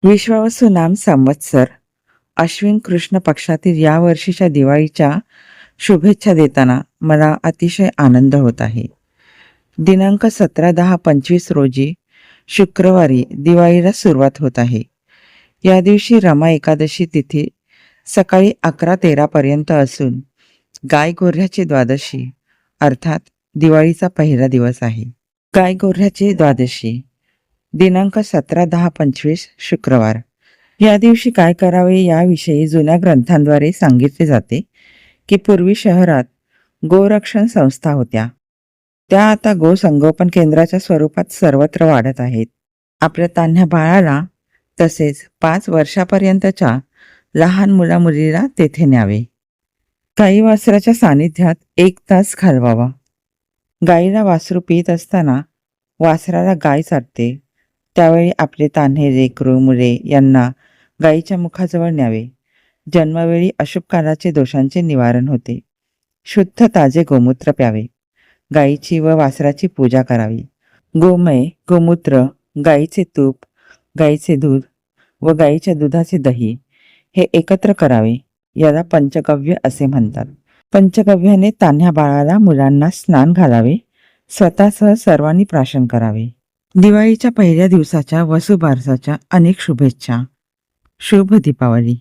विश्वावसू नाम संवत्सर अश्विन कृष्ण पक्षातील या वर्षीच्या दिवाळीच्या शुभेच्छा देताना मला अतिशय आनंद होत आहे. दिनांक 17-10-25 रोजी शुक्रवारी दिवाळीला सुरुवात होत आहे. या दिवशी रमा एकादशी तिथी सकाळी 11-13 पर्यंत असून गाय गोऱ्ह्याची द्वादशी अर्थात दिवाळीचा पहिला दिवस आहे. गाय गोऱ्ह्याची द्वादशी दिनांक 17-10-25 शुक्रवार. या दिवशी काय करावे याविषयी जुन्या ग्रंथांद्वारे सांगितले जाते की पूर्वी शहरात गोरक्षण संस्था होत्या. त्या आता गोसंगोपन केंद्राच्या स्वरूपात सर्वत्र वाढत आहेत. आपल्या तान्ह्या बाळाला तसेच 5 वर्षापर्यंतच्या लहान मुलामुलीला तेथे न्यावे. गाई वासराच्या सानिध्यात 1 तास घालवावा. गाईला वासरू पित असताना वासराला गाय चाटते त्यावेळी आपले तान्हे लेकरू मुले यांना गायीच्या मुखाजवळ न्यावे. जन्मवेळी अशुभ कालाचे दोषांचे निवारण होते. शुद्ध ताजे गोमूत्र प्यावे. गायीची व वासराची पूजा करावी. गोमय, गोमूत्र, गायीचे तूप, गायीचे दूध व गायीच्या दुधाचे दही हे एकत्र करावे. याला पंचगव्य असे म्हणतात. पंचगव्याने तान्ह्या बाळाला मुलांना स्नान घालावे. स्वतःसह सर्वांनी प्राशन करावे. दिवाळीच्या पहिल्या दिवसाच्या वसुबारसाच्या अनेक शुभेच्छा. शुभ दीपावली.